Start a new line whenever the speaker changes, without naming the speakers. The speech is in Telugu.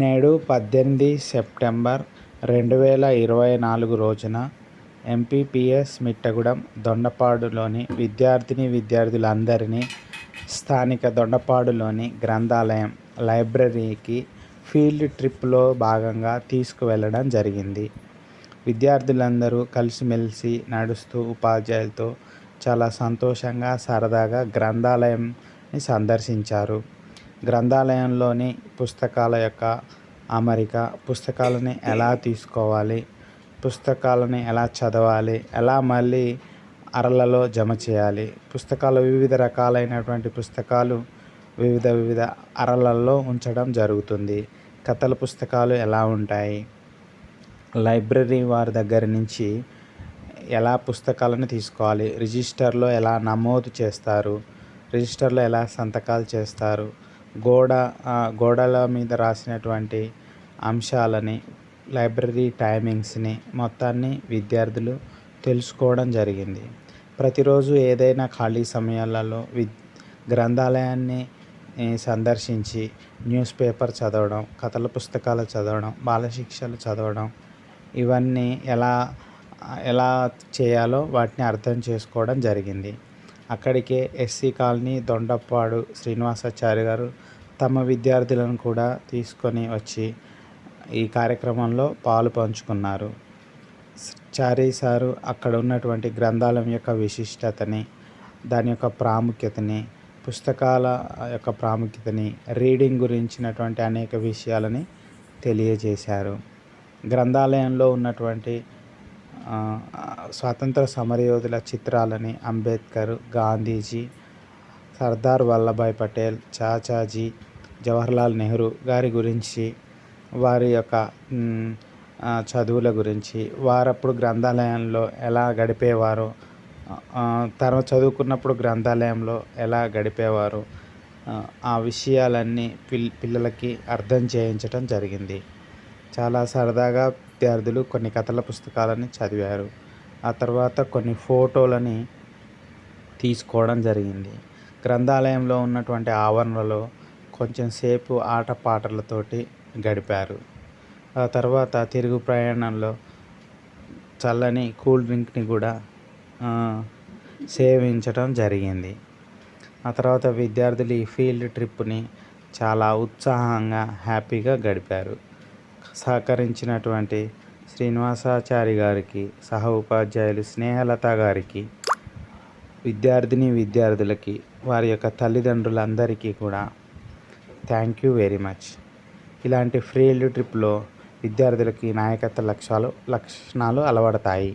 నేడు 18 సెప్టెంబర్ 2024 రోజున ఎంపీపీఎస్ మిట్టగూడెం దొండపాడులోని విద్యార్థులందరినీ స్థానిక దొండపాడులోని గ్రంథాలయం లైబ్రరీకి ఫీల్డ్ ట్రిప్లో భాగంగా తీసుకువెళ్ళడం జరిగింది. విద్యార్థులందరూ కలిసిమెలిసి నడుస్తూ ఉపాధ్యాయులతో చాలా సంతోషంగా, సరదాగా గ్రంథాలయంని సందర్శించారు. గ్రంథాలయంలోని పుస్తకాల యొక్క అమరిక, పుస్తకాలని ఎలా తీసుకోవాలి, పుస్తకాలని ఎలా చదవాలి, ఎలా మళ్ళీ అరలలో జమ చేయాలి, వివిధ రకాలైనటువంటి పుస్తకాలు వివిధ అరలలో ఉంచడం జరుగుతుంది. కథల పుస్తకాలు ఎలా ఉంటాయి, లైబ్రరీ వారి దగ్గర నుంచి ఎలా పుస్తకాలను తీసుకోవాలి, రిజిస్టర్లో ఎలా నమోదు చేస్తారు, రిజిస్టర్లో ఎలా సంతకాలు చేస్తారు, గోడల మీద రాసినటువంటి అంశాలని, లైబ్రరీ టైమింగ్స్ని మొత్తాన్ని విద్యార్థులు తెలుసుకోవడం జరిగింది. ప్రతిరోజు ఏదైనా ఖాళీ సమయాలలో గ్రంథాలయాన్ని సందర్శించి న్యూస్ పేపర్ చదవడం, కథల పుస్తకాలు చదవడం, బాలశిక్షలు చదవడం, ఇవన్నీ ఎలా చేయాలో వాటిని అర్థం చేసుకోవడం జరిగింది. అక్కడికే ఎస్సీ కాలనీ దొండపాడు శ్రీనివాసాచారి గారు తమ విద్యార్థులను కూడా తీసుకొని వచ్చి ఈ కార్యక్రమంలో పాలు పంచుకున్నారు. చారి సారు అక్కడ ఉన్నటువంటి గ్రంథాలయం యొక్క విశిష్టతని, దాని యొక్క ప్రాముఖ్యతని, పుస్తకాల యొక్క ప్రాముఖ్యతని, రీడింగ్ గురించినటువంటి అనేక విషయాలని తెలియజేశారు. గ్రంథాలయంలో ఉన్నటువంటి స్వాతంత్ర సమరయోధుల చిత్రాలని, అంబేద్కర్, గాంధీజీ, సర్దార్ వల్లభాయ్ పటేల్, చాచాజీ, జవహర్లాల్ నెహ్రూ గారి గురించి, వారి యొక్క చదువుల గురించి, వారప్పుడు గ్రంథాలయంలో ఎలా గడిపేవారో, తర్వాత చదువుకున్నప్పుడు గ్రంథాలయంలో ఎలా గడిపేవారో, ఆ విషయాలన్నీ పిల్లలకి అర్థం చేయించడం జరిగింది. చాలా సరదాగా విద్యార్థులు కొన్ని కథల పుస్తకాలని చదివారు. ఆ తర్వాత కొన్ని ఫోటోలని తీసుకోవడం జరిగింది. గ్రంథాలయంలో ఉన్నటువంటి ఆవరణలో కొంచెం సేపు ఆటపాటలతోటి గడిపారు. ఆ తర్వాత తిరుగు ప్రయాణంలో చల్లని కూల్ డ్రింక్ని కూడా సేవించడం జరిగింది. ఆ తర్వాత విద్యార్థులు ఈ ఫీల్డ్ ట్రిప్ని చాలా ఉత్సాహంగా, హ్యాపీగా గడిపారు. సహకరించినటువంటి శ్రీనివాసాచారి గారికి, సహ ఉపాధ్యాయులు స్నేహలత గారికి, విద్యార్థులకి, వారి యొక్క తల్లిదండ్రులందరికీ కూడా థ్యాంక్ యూ వెరీ మచ్. ఇలాంటి ఫీల్డ్ ట్రిప్లో విద్యార్థులకి నాయకత్వ లక్షణాలు అలవడతాయి.